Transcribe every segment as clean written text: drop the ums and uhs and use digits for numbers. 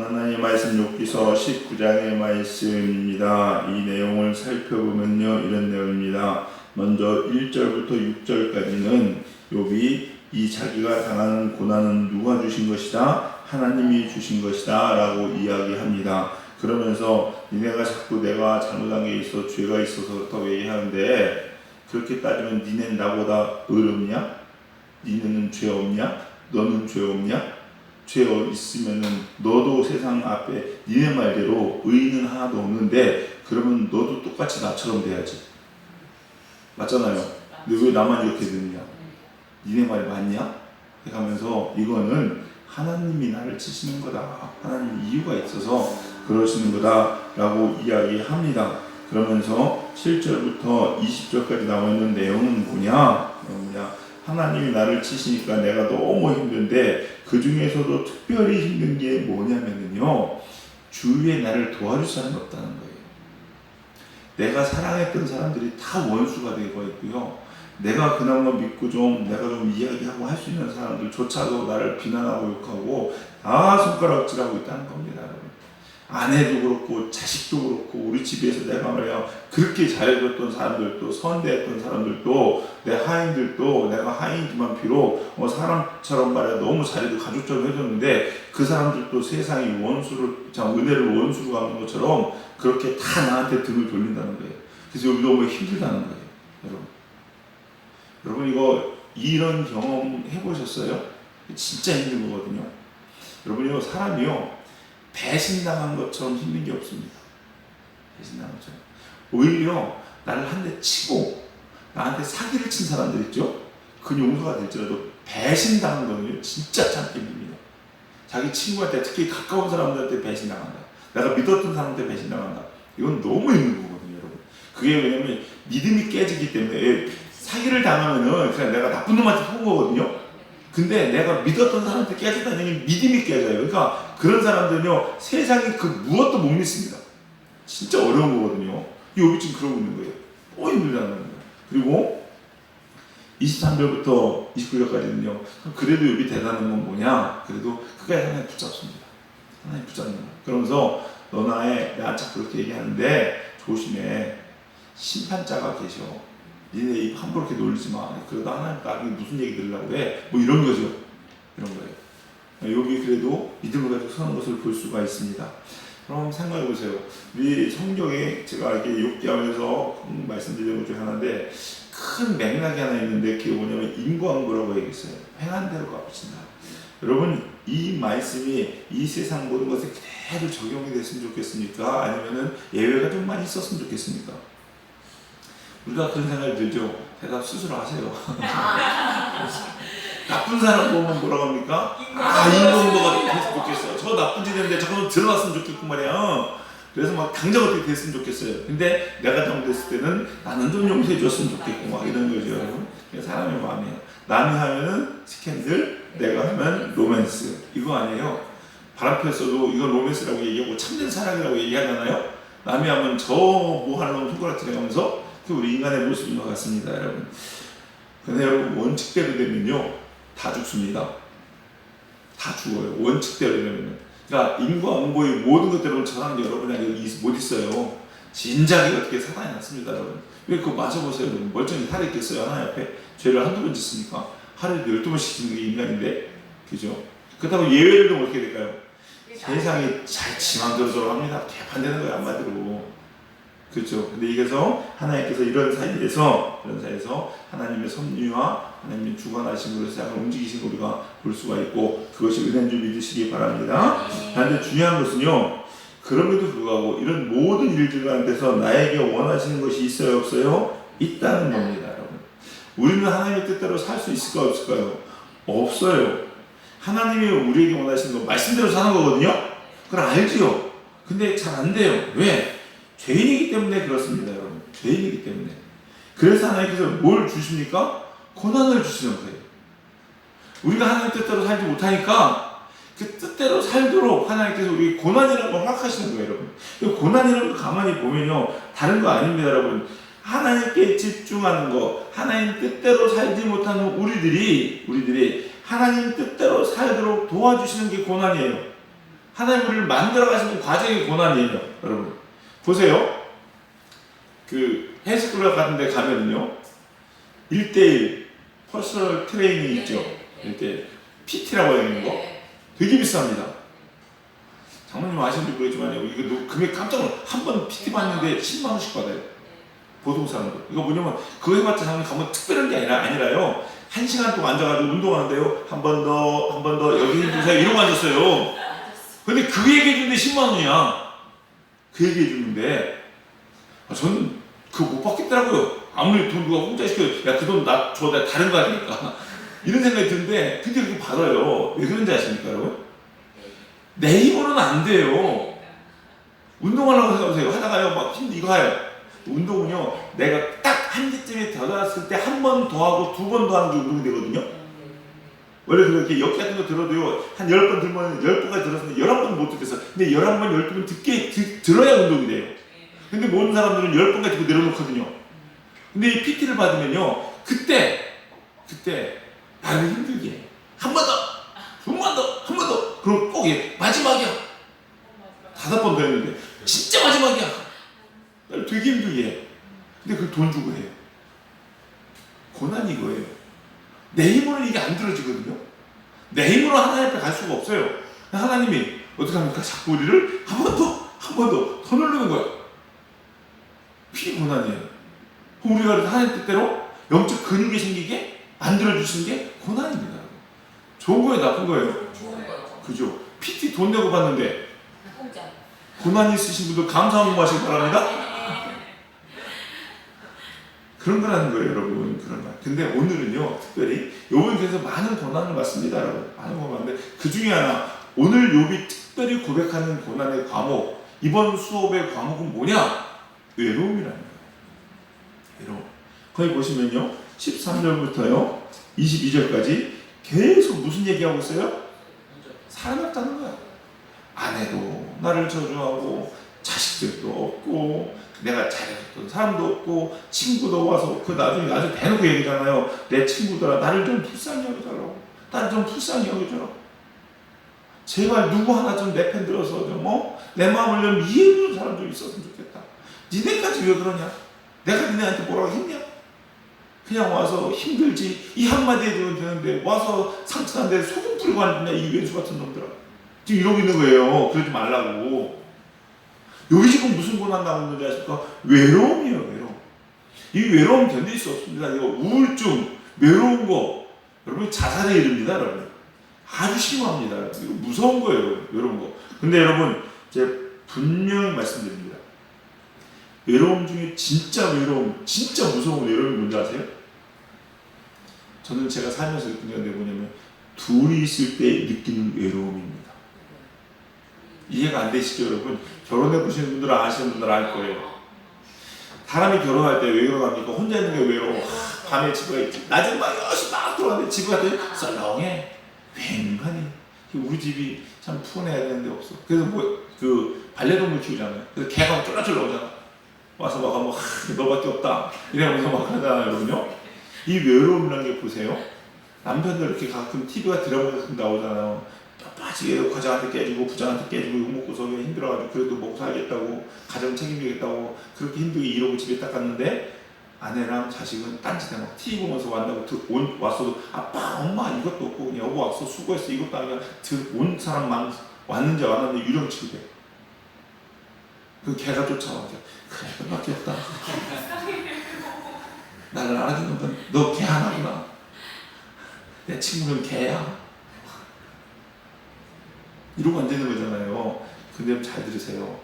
하나님의 말씀 욥기서 19장의 말씀입니다. 이 내용을 살펴보면요, 이런 내용입니다. 먼저 1절부터 6절까지는 욥이 이 자기가 당하는 고난은 누가 주신 것이다? 하나님이 주신 것이다 라고 이야기합니다. 그러면서 니네가 자꾸 내가 잘못한 게 있어 죄가 있어서 그렇다고 얘기하는데, 그렇게 따지면 니네는 나보다 어렵냐? 니네는 죄 없냐? 너는 죄 없냐? 죄 있으면은 너도 세상 앞에 니네 말대로 의인은 하나도 없는데, 그러면 너도 똑같이 나처럼 돼야지. 맞잖아요. 근데 왜 나만 이렇게 되느냐? 니네 말이 맞냐? 하면서 이거는 하나님이 나를 치시는 거다. 하나님 이유가 있어서 그러시는 거다 라고 이야기합니다. 그러면서 7절부터 20절까지 나와 있는 내용은 뭐냐? 하나님이 나를 치시니까 내가 너무 힘든데, 그 중에서도 특별히 힘든 게 뭐냐면요, 주위에 나를 도와줄 사람이 없다는 거예요. 내가 사랑했던 사람들이 다 원수가 되고 있고요, 내가 그나마 믿고 내가 좀 이야기하고 할 수 있는 사람들조차도 나를 비난하고 욕하고 다 손가락질하고 있다는 겁니다, 여러분. 아내도 그렇고 자식도 그렇고, 우리 집에서 내가 말이야 그렇게 잘해줬던 사람들도, 선대했던 사람들도, 내 하인들도, 내가 하인이지만 비록 사람처럼 말이야 너무 잘해도 가족처럼 해줬는데, 그 사람들도 세상이 원수를, 은혜를 원수로 갚는 것처럼 그렇게 다 나한테 등을 돌린다는 거예요. 그래서 여기 너무 힘들다는 거예요, 여러분. 여러분, 이거 이런 경험 해보셨어요? 진짜 힘든 거거든요. 여러분이요, 사람이요 배신당한 것처럼 힘든 게 없습니다. 배신당한 것처럼. 오히려 나를 한 대 치고 나한테 사기를 친 사람들 있죠? 그 용서가 될지라도 배신당한 거는요 진짜 참기 힘듭니다. 자기 친구한테, 특히 가까운 사람들한테 배신당한다, 내가 믿었던 사람한테 배신당한다, 이건 너무 힘든 거거든요, 여러분. 그게 왜냐면 믿음이 깨지기 때문에. 사기를 당하면은 그냥 내가 나쁜 놈한테 속은 거거든요. 근데 내가 믿었던 사람한테 깨졌다는 얘기는 믿음이 깨져요. 그러니까 그런 사람들은요, 세상에 그 무엇도 못 믿습니다. 진짜 어려운 거거든요. 이 욥이 지금 그러고 있는 거예요. 또 힘들다는 거예요. 그리고 23절부터 29절까지는요, 그래도 욥이 대단한 건 뭐냐? 그래도 그가 하나님 붙잡습니다. 하나님 붙잡는 거예요. 그러면서 나 자꾸 그렇게 얘기하는데 조심해. 심판자가 계셔. 니네 입 함부로 이렇게 놀리지 마. 그러다 하나님 나중에 무슨 얘기 들으려고 그래? 뭐 이런 거죠. 이런 거예요. 욥이 그래도 믿음을 가지고 서는 것을 볼 수가 있습니다. 그럼 생각해 보세요. 우리 성경에 제가 이렇게 욥기 하면서 말씀드리는 것 중에 하나인데, 큰 맥락이 하나 있는데, 그게 뭐냐면 인과응보라고 얘기했어요. 행한 대로 갚으신다. 여러분, 이 말씀이 이 세상 모든 것에 그대로 적용이 됐으면 좋겠습니까? 아니면은 예외가 좀 많이 있었으면 좋겠습니까? 우리가 그런 생각이 들죠? 대답 스스로 하세요. 나쁜 사람 보면 뭐라고 합니까? 인공도가 됐으면 좋겠어요. 저 나쁜 짓 했는데 저거 들어갔으면 좋겠고 말이야. 그래서 막 당장 어떻게 됐으면 좋겠어요. 근데 내가 잘못했을 때는 나는 좀 용서해 줬으면 좋겠고 막 이런 거죠, 여러분. 사람의 마음이에요. 남이 하면은 스캔들, 내가 하면 로맨스. 이거 아니에요. 바람 폈어도 이건 로맨스라고 얘기하고 참된 사랑이라고 얘기하잖아요. 남이 하면 저 뭐 하는 놈 손가락 들어가면서, 우리 인간의 모습인 것 같습니다, 여러분. 근데 여러분, 원칙대로 되면요 다 죽습니다. 다 죽어요. 원칙대로 되면. 그러니까 인과응보의 모든 것대로 저 사람 여러분에게 못 있어요. 진작에 어떻게 사단이 났습니다, 여러분. 왜 그거 맞아보세요, 여러분. 멀쩡히 살아있겠어요? 하나님 앞에 죄를 한두 번 짓습니까? 하루에 12번씩 짓는 게 인간인데, 그죠? 그렇다고 예외를 두면 어떻게 될까요? 세상이 잘 지맘대로 합니다. 개판되는 거예요, 한마디로. 그렇죠. 근데 이게서 하나님께서 이런 사이에서 하나님의 섭리와 하나님의 주관하심으로 세상을 움직이신 거 우리가 볼 수가 있고, 그것이 은혜인 줄 믿으시기 바랍니다. 그런데 중요한 것은요, 그럼에도 불구하고 이런 모든 일들 가운데서 나에게 원하시는 것이 있어요, 없어요? 있다는 겁니다, 여러분. 우리는 하나님의 뜻대로 살 수 있을까요, 없을까요? 없어요. 하나님이 우리에게 원하시는 거 말씀대로 사는 거거든요. 그걸 알지요. 근데 잘 안 돼요. 왜? 죄인이기 때문에 그렇습니다, 여러분. 죄인이기 때문에. 그래서 하나님께서 뭘 주십니까? 고난을 주시는 거예요. 우리가 하나님 뜻대로 살지 못하니까 그 뜻대로 살도록 하나님께서 우리 고난이라는 걸 허락하시는 거예요, 여러분. 그 고난이라는 걸 가만히 보면요, 다른 거 아닙니다, 여러분. 하나님께 집중하는 거, 하나님 뜻대로 살지 못하는 우리들이 하나님 뜻대로 살도록 도와주시는 게 고난이에요. 하나님 우리를 만들어 가시는 과정이 고난이에요. 여러분 보세요. 그 헬스클럽 같은 데 가면은요 1대1 퍼스널 트레이닝 있죠. 1대1 PT라고 해야 되는 거 되게 비쌉니다. 장모님 아시는지 모르겠지만 이거 금액 깜짝 놀라. 한 번 PT 받는데 10만 원씩 받아요. 보통 사람들. 이거 뭐냐면 그거 해봤자 장모님 가면 특별한 게 아니라요. 1시간 동안 앉아가지고 운동하는데요. 한 번 더 여기 힘주세요. 이러고 앉았어요. 근데 그 얘기 해주는데 10만 원이야. 그 얘기 해주는데 저는 그거 못 받겠더라고요. 아무리 돈 누가 공짜 시켜요. 야, 그 돈 나 줘. 내가 다른 거 하니까. 이런 생각이 드는데 근데 그거 받아요. 왜 그런지 아십니까 여러분? 내 힘으로는 안 돼요. 운동하려고 생각하세요. 하다가요 막 이거 해요. 운동은요 내가 딱 한계점에 다다랐을 때 한 번 더 하고 2번 더 하는 게 운동이 되거든요. 원래 그렇게 역 같은 거 들어도요 한 10번 들면 10번까지 들었는데 11번 못 듣겠어. 근데 11번 12번 들어야 운동이 돼요. 근데 모든 사람들은 10번까지 듣고 내려놓거든요. 근데 이 PT를 받으면요 그때 나를 힘들게 해. 한 번 더, 한 번 더. 그럼 꼭 마지막이야. 5번 더 했는데 진짜 마지막이야. 나를 되게 힘들게 해. 근데 그걸 돈 주고 해요. 고난이 이거예요. 내 힘으로는 이게 안 들어지거든요. 내 힘으로 하나님 앞에 갈 수가 없어요. 하나님이 어떻게 합니까? 자꾸 우리를 한 번 더 누르는 거야. 그게 고난이에요. 우리가 하나님 뜻대로 영적 근육이 생기게 만들어주시는 게 고난입니다. 좋은 거예요, 나쁜 거예요? 좋은 거예요. 그죠? PT 돈 내고 받는데 고난이 있으신 분들 감사한 거 하시기 바랍니다. 그런 거라는 거예요, 여러분. 그런 거. 근데 오늘은요, 특별히 욥은 그래서 많은 고난을 받습니다, 여러분. 많은 고난을 받는데 그 중에 하나 오늘 욥이 특별히 고백하는 고난의 과목, 이번 수업의 과목은 뭐냐? 외로움이라는 거예요. 외로움. 거기 보시면요, 13절부터요, 22절까지 계속 무슨 얘기하고 있어요? 사람이 없다는 거야. 아내도 나를 저주하고 자식들도 없고 내가 잘해줬던 사람도 없고 친구도 와서 없고 나중에 아주 대놓고 얘기잖아요. 내 친구들아 나를 좀 불쌍히 여겨달라고. 나를 좀 불쌍히 여겨줘라. 제발 누구 하나 좀 내 편 들어서 좀 내 마음을 좀 이해해주는 사람 좀 있었으면 좋겠다. 니네까지 왜 그러냐? 내가 니네한테 뭐라고 했냐? 그냥 와서 힘들지 이 한마디 해주면 되는데 와서 상처난데 소금 뿌리고 앉냐 이 외수 같은 놈들아. 지금 이러고 있는 거예요. 그러지 말라고. 여기 지금 무슨 고난 나오는지 아십니까? 외로움이에요. 외로움. 이 외로움 견딜 수 없습니다. 이거 우울증, 외로운 거 여러분 자살에 이릅니다. 여러분 아주 심합니다. 이거 무서운 거예요. 외로운 거. 근데 여러분 제가 분명히 말씀드립니다. 외로움 중에 진짜 외로움, 진짜 무서운 외로움이 뭔지 아세요? 저는 제가 살면서 느낀 건데 뭐냐면 둘이 있을 때 느끼는 외로움입니다. 이해가 안 되시죠, 여러분? 결혼해 보시는 분들은 아시는 분들은 알 거예요. 사람이 결혼할 때 왜 그러합니까? 혼자 있는 게 외로워. 밤에 집에 있지. 낮에 막 열심히 막 들어왔는데 집에 갔더니 썰렁해. 휑하니. 우리 집이 참 푸근해야 되는데 없어. 그래서 그 반려동물 키우잖아요. 그래서 개가 쫄라쫄라 오잖아. 와서 막 하면 너밖에 없다. 이러면서 막 하잖아요, 여러분요. 이 외로움이라는 게 보세요. 남편들 이렇게 가끔 TV가 드라마 같은 나오잖아요. 빠지게 과장한테 깨지고 부장한테 깨지고 욕먹고서 힘들어가지고 그래도 먹고 살겠다고 가정 책임지겠다고 그렇게 힘들게 이러고 집에 딱 갔는데 아내랑 자식은 딴짓에 막 TV 보면서 왔다고 와서 아빠 엄마 이것도 없고 그냥 여보 왔어 수고했어 이것도 아니라 온 사람만 왔는지 안 왔는지 유령치게 그 개가 쫓아와 그래 너밖에 없다. 나를 알아주는 건 너 개 하나구나. 내 친구는 개야. 이러고 안 되는 거잖아요. 근데 잘 들으세요.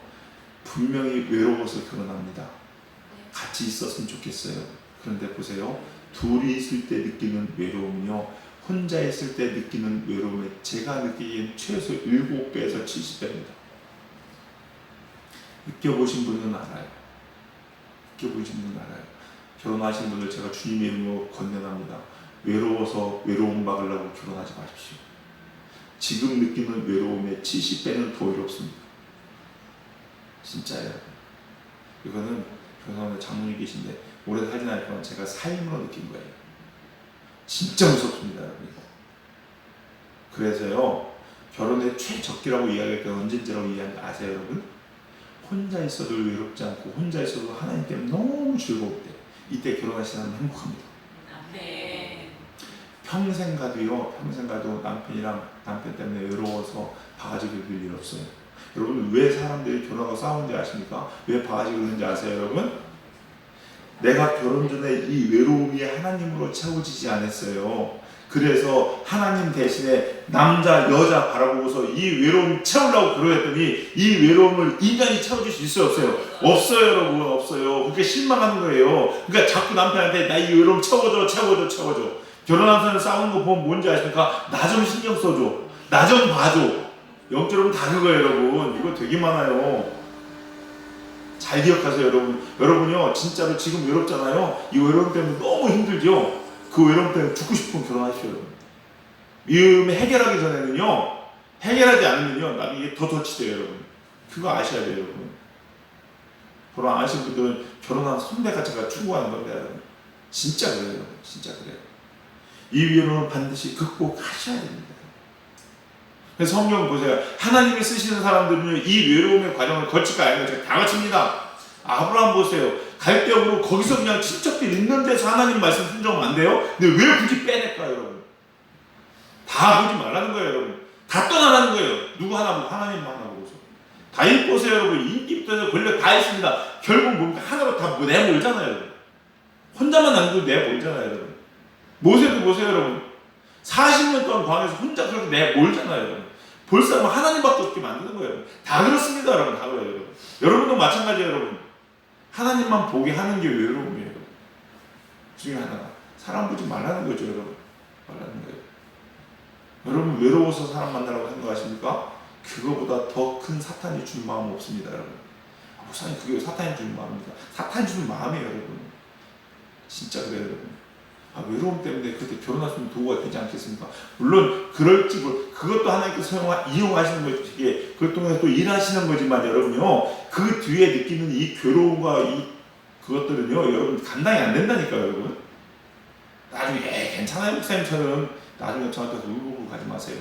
분명히 외로워서 결혼합니다. 같이 있었으면 좋겠어요. 그런데 보세요. 둘이 있을 때 느끼는 외로움은요. 혼자 있을 때 느끼는 외로움에 제가 느끼기엔 최소 7배에서 70배입니다. 느껴보신 분은 알아요. 느껴보신 분은 알아요. 결혼하신 분들 제가 주님의 이름으로 건면합니다. 외로워서 외로움 막으려고 결혼하지 마십시오. 지금 느끼는 외로움의 70배는 더 외롭습니다. 진짜예요. 이거는 교사님 장모님 계신데 오래 살진 않지만 제가 삶으로 느낀 거예요. 진짜 무섭습니다, 여러분. 그래서요 결혼의 최적기라고 이야기할 때 언제인지라고 이야기 아세요, 여러분? 혼자 있어도 외롭지 않고 혼자 있어도 하나님 때문에 너무 즐거울 때, 이때 결혼하시는 행복합니다. 평생 가도 남편 때문에 외로워서 바가지 긁을 일 없어요. 여러분, 왜 사람들이 결혼하고 싸우는지 아십니까? 왜 바가지 긁는지 아세요, 여러분? 내가 결혼 전에 이 외로움이 하나님으로 채워지지 않았어요. 그래서 하나님 대신에 남자, 여자 바라보고서 이 외로움 채우려고 그러했더니 이 외로움을 인간이 채워줄 수 있어요, 없어요? 없어요, 여러분, 없어요. 그렇게 실망하는 거예요. 그러니까 자꾸 남편한테 나 이 외로움 채워줘. 결혼한 사람 싸우는 거 보면 뭔지 아십니까? 나 좀 신경 써줘. 나 좀 봐줘. 영적으로 다 그거예요, 여러분. 이거 되게 많아요. 잘 기억하세요, 여러분. 여러분요, 진짜로 지금 외롭잖아요. 이 외로움 때문에 너무 힘들죠? 그 외로움 때문에 죽고 싶으면 결혼하십시오, 여러분. 위험을 해결하기 전에는요, 해결하지 않으면요, 나중에 더 더치돼요, 여러분. 그거 아셔야 돼요, 여러분. 결혼 안 하신 분들은 결혼한 선배가 제가 충고하는 건데, 여러분. 진짜 그래요, 여러분. 진짜 그래요. 이 위험은 반드시 극복하셔야 됩니다. 그래서 성경 보세요. 하나님이 쓰시는 사람들은요, 이 외로움의 과정을 거칠까 아니면 제가 다 거칩니다. 아브라함 보세요. 갈대옥으로 거기서 그냥 친척들 있는 데서 하나님 말씀 순종하면 안 돼요? 근데 왜 굳이 빼낼까요, 여러분? 다 보지 말라는 거예요, 여러분. 다 떠나라는 거예요. 누구 하나 보고 하나님만 하나 보고서. 다윗 보세요, 여러분. 인기부터 해서 권력 다 했습니다. 결국 뭡니까? 하나로 다 내몰잖아요, 여러분. 혼자만 남기고 내몰잖아요, 여러분. 모세도 보세요, 여러분. 40년 동안 광야에서 혼자 그렇게 내몰잖아요, 여러분. 볼 사람은 하나님밖에 없게 만드는 거예요. 다 그렇습니다, 여러분. 다 그래요, 여러분. 여러분도 마찬가지예요, 여러분. 하나님만 보게 하는 게 외로움이에요, 여러분. 그 중에 하나가 사람 보지 말라는 거죠, 여러분. 말라는 거예요. 여러분, 외로워서 사람 만나라고 생각하십니까? 그거보다 더 큰 사탄이 준 마음 없습니다, 여러분. 목사님, 그게 사탄이 주는 마음입니다. 사탄이 주는 마음이에요, 여러분. 진짜 그래요, 여러분. 외로움 때문에 그때 결혼하시면 도구가 되지 않겠습니까? 물론 그럴지 그것도 하나님께서 이용하시는 것이기에 그걸 통해서 또 일하시는 거지만 여러분요, 그 뒤에 느끼는 이 괴로움과 이 그것들은요, 여러분 감당이 안 된다니까요, 여러분. 나중에 괜찮아요, 목사님처럼 나중에 저한테 울고 가지 마세요.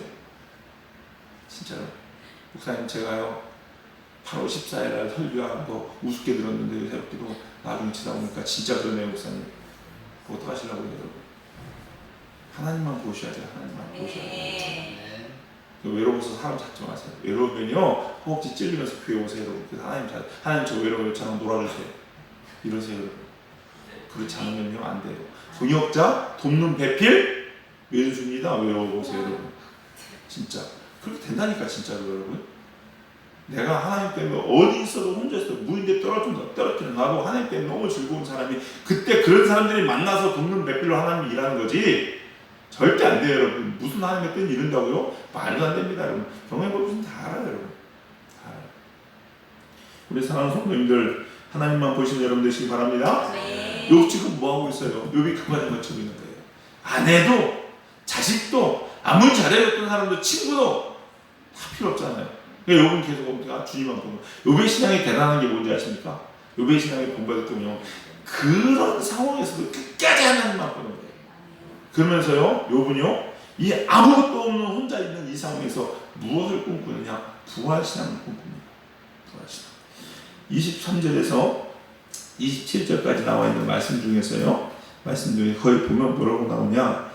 진짜로. 목사님, 제가요 8월 14일 날 설교한 거 우습게 들었는데 새롭게도 나중에 지나보니까 진짜 그러네요, 목사님. 어떡하시려고요, 여러분? 하나님만 보셔야 돼요. 하나님만 보셔야 돼요. 외로워서 사람 찾지 마세요. 외로우면요, 허벅지 찔리면서 교회 오세요, 여러분. 그래서 하나님 저 외로워요. 저랑 놀아주세요. 이러세요, 여러분. 그렇지 않으면요, 안 돼요. 동역자, 돕는 배필, 왼수입니다. 외로워보세요, 여러분. 진짜. 그렇게 된다니까, 진짜로, 여러분. 내가 하나님 때문에 어디 있어도 혼자 있어도 무인데 떨어뜨려 놔도 하나님 때문에 너무 즐거운 사람이, 그때 그런 사람들이 만나서 돕는 배필로 하나님이 일하는 거지 절대 안 돼요, 여러분. 무슨 하나님의 뜻이 이른다고요? 말도 안 됩니다, 여러분. 경험해보시면 다 알아요, 여러분. 다 알아요. 우리 사랑하는 성도님들, 하나님만 보시는 여러분 되시기 바랍니다. 욥 지금 뭐하고 있어요? 욥이 그 과정 거치고 있는 거예요. 아내도 자식도 아무리 잘해줬던 사람도 친구도 다 필요 없잖아요. 욥은 계속 우리가 주님만 보면, 욥의 신앙이 대단한 게 뭔지 아십니까? 욥의 신앙이 본받았더니요, 그런 상황에서도 끝까지 하나님만 보는 거예요. 그러면서요, 욥은요, 이 아무것도 없는 혼자 있는 이 상황에서 무엇을 꿈꾸느냐? 부활신앙을 꿈꿉니다. 부활신앙. 23절에서 27절까지 나와 있는 말씀 중에서요, 말씀 중에 거의 보면 뭐라고 나오냐?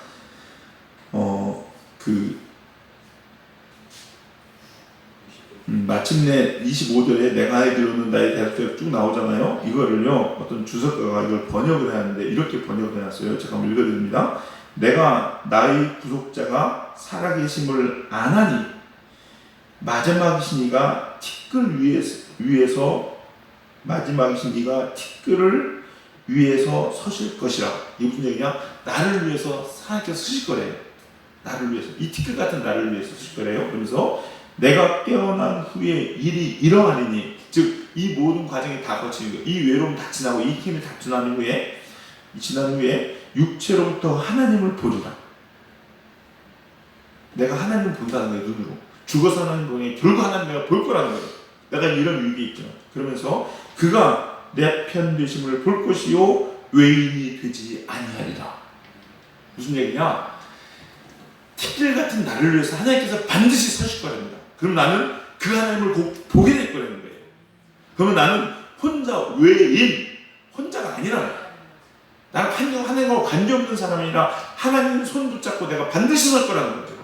마침내 25절에 내가 이르는 나의 대학교가 쭉 나오잖아요. 이거를요, 어떤 주석가가 이걸 번역을 해놨는데 이렇게 번역을 해놨어요. 제가 한번 읽어드립니다. 내가 나의 구속자가 살아계심을 아나니 마지막이신 이가 티끌 위에서 마지막이신 이가 티끌을 위에서 서실 것이라. 이게 무슨 얘기냐? 나를 위해서 하나님께서 서실 거래요. 나를 위해서. 이 티끌 같은 나를 위해서 서실 거래요. 그래서 내가 깨어난 후에 일이 이러하리니, 즉 이 모든 과정이 다 거치는 거예요. 이 외로움 다 지나고 이 힘이 다 지난 후에 육체로부터 하나님을 보리라. 내가 하나님을 본다는 거예요, 눈으로. 죽어서 하나님 보니 결국 하나님 내가 볼 거라는 거예요. 내가 이런 위기에 있죠. 그러면서 그가 내 편 되심을 볼 것이요 외인이 되지 아니하리라. 무슨 얘기냐? 티끌 같은 나를 위해서 하나님께서 반드시 서실 거랍니다. 그럼 나는 그 하나님을 꼭 보게 될 거라는 거예요. 그러면 나는 혼자 외인, 혼자가 아니라 나는 하나님과 관계없는 사람이 아니라 하나님 손 붙잡고 내가 반드시 설 거라는 거죠.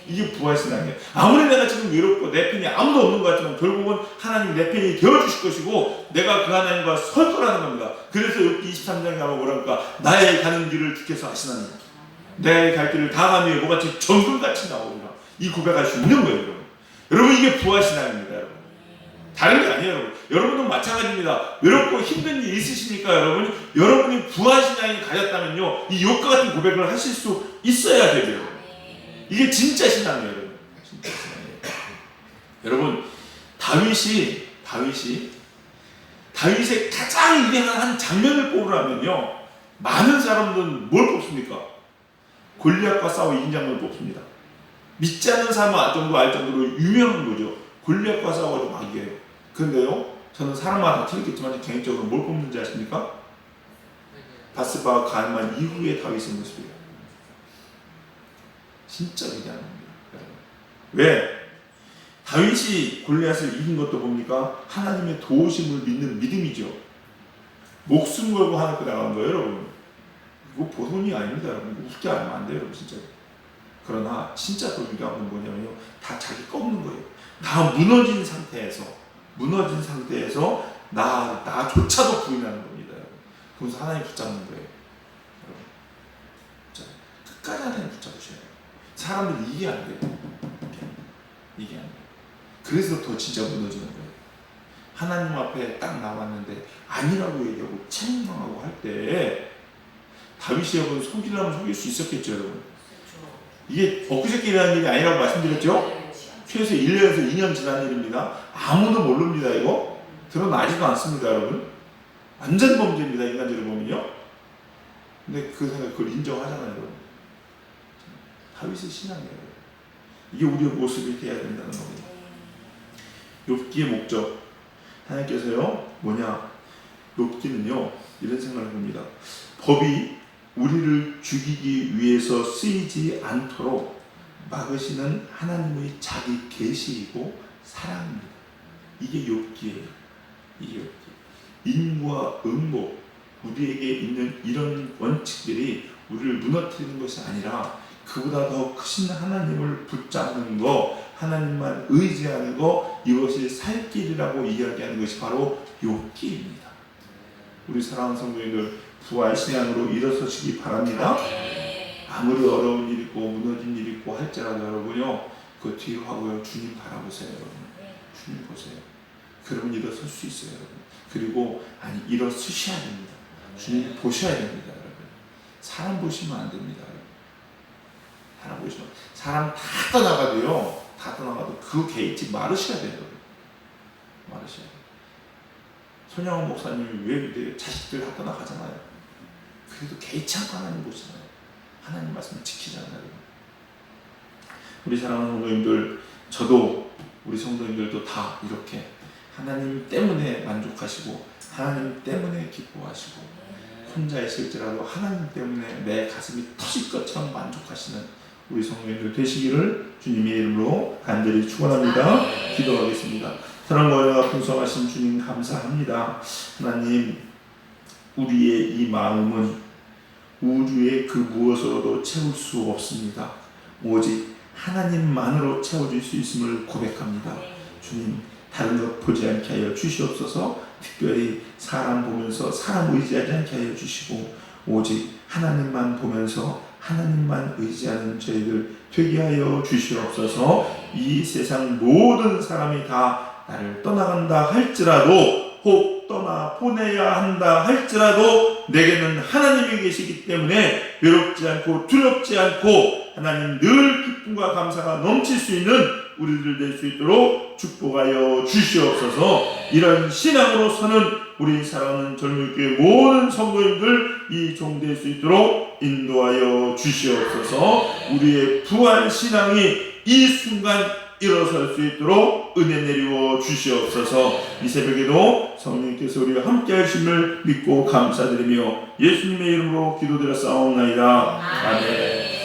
이게 부활신앙이에요. 아무리 내가 지금 외롭고 내 편이 아무도 없는 것 같지만 결국은 하나님 내 편이 되어주실 것이고 내가 그 하나님과 설 거라는 겁니다. 그래서 욥기 23장에 가면 뭐랄까, 나의 가는 길을 주께서 아시나니 내 갈 길을 다 가며 뭐같이 정금같이 나오리라. 이 고백할 수 있는 거예요. 여러분, 여러분 이게 부활신앙입니다. 여러분, 다른 게 아니에요. 여러분, 여러분도 마찬가지입니다. 외롭고 힘든 일 있으십니까? 여러분이 부활신앙이 가졌다면요, 이 욥과 같은 고백을 하실 수 있어야 돼요. 이게 진짜 신앙이에요. 여러분, 진짜 신앙이에요. 여러분, 다윗의 가장 유명한 장면을 뽑으라면요, 많은 사람들은 뭘 뽑습니까? 골리앗과 싸워 이긴 장면을 뽑습니다. 믿지 않는 사람은 알 정도로 유명한 거죠. 골리앗과 싸워가지고 막 이겨요. 그런데요, 저는 사람마다 틀리겠지만 개인적으로 뭘 뽑는지 아십니까? 바스바와 가늠한 이후의 다윗의 모습이에요. 진짜 위대한 겁니다. 왜? 다윗이 골리앗을 이긴 것도 뭡니까? 하나님의 도우심을 믿는 믿음이죠. 목숨 걸고 하나님께 나간 거예요, 여러분. 이거 보통이 아닙니다, 여러분. 이거 웃게 하면 안 돼요, 여러분, 진짜. 그러나 진짜 더 위대한 건 뭐냐면요, 다 자기 꺾는 거예요. 다 무너진 상태에서 나조차도 부인하는 겁니다, 여러분. 그래서 하나님 붙잡는 거예요, 여러분. 자, 끝까지 하나님 붙잡으셔야 돼요. 사람들이 이게 안 돼요. 이게 안 돼요. 그래서 더 진짜 무너지는 거예요. 하나님 앞에 딱 나왔는데 아니라고 얘기하고 책망하고 할 때 다윗이 여러분 속이려면 속일 수 있었겠죠, 여러분. 이게 엊그저께 일어난 일이 아니라고 말씀드렸죠? 최소 1년에서 2년 지난 일입니다. 아무도 모릅니다. 이거 드러나지도 않습니다, 여러분. 완전 범죄입니다, 인간적으로 보면요. 근데 그 생각, 그걸 인정하잖아요, 여러분. 다윗의 신앙이에요. 이게 우리의 모습이 되어야 된다는 겁니다. 욥기의 목적, 하나님께서요, 욥기는요, 이런 생각을 합니다. 법이 우리를 죽이기 위해서 쓰이지 않도록 막으시는 하나님의 자기 계시이고 사랑입니다. 이게 욥기예요. 이게 욥기. 인과 응복, 우리에게 있는 이런 원칙들이 우리를 무너뜨리는 것이 아니라 그보다 더 크신 하나님을 붙잡는 거, 하나님만 의지하는 거, 이것이 살 길이라고 이야기하는 것이 바로 욥기입니다. 우리 사랑하는 성도님들, 부활신앙으로 일어서시기 바랍니다. 아무리 어려운 일 있고 무너진 일 있고 할지라도 여러분요, 그 뒤로 하고요, 주님 바라보세요. 여러분, 주님 보세요. 그러면 일어설 수 있어요, 여러분. 그리고 일어서셔야 됩니다. 주님 보셔야 됩니다, 여러분. 사람 보시면 안 됩니다, 여러분. 사람 보시면, 사람 다 떠나가도 그 게이트 마르셔야 돼요, 여러분. 마르셔야 돼요. 손양원 목사님이 왜 자식들 다 떠나가잖아요. 그래도 개의치 않고 하나님 보시잖아요. 하나님 말씀을 지키잖아요. 우리 사랑하는 성도님들, 저도 우리 성도님들도 다 이렇게 하나님 때문에 만족하시고 하나님 때문에 기뻐하시고 혼자 있을지라도 하나님 때문에 내 가슴이 터질 것처럼 만족하시는 우리 성도님들 되시기를 주님의 이름으로 간절히 축원합니다. 기도하겠습니다. 사랑과 은혜가 풍성하신 주님 감사합니다. 하나님, 우리의 이 마음은 우주의 그 무엇으로도 채울 수 없습니다. 오직 하나님만으로 채워질 수 있음을 고백합니다. 주님, 다른 것 보지 않게 하여 주시옵소서. 특별히 사람 보면서 사람 의지하지 않게 하여 주시고 오직 하나님만 보면서 하나님만 의지하는 저희들 되게 하여 주시옵소서. 이 세상 모든 사람이 다 나를 떠나간다 할지라도, 혹 떠나 보내야 한다 할지라도 내게는 하나님이 계시기 때문에 외롭지 않고 두렵지 않고 하나님 늘 기쁨과 감사가 넘칠 수 있는 우리들 될 수 있도록 축복하여 주시옵소서. 이런 신앙으로 서는 우리 사랑하는 젊은교회 모든 성도님들 이 종 될 수 있도록 인도하여 주시옵소서. 우리의 부활 신앙이 이 순간 일어설 수 있도록 은혜 내리워 주시옵소서. 이 새벽에도 성령님께서 우리와 함께 하심을 믿고 감사드리며 예수님의 이름으로 기도드려 싸움나이다. 아멘.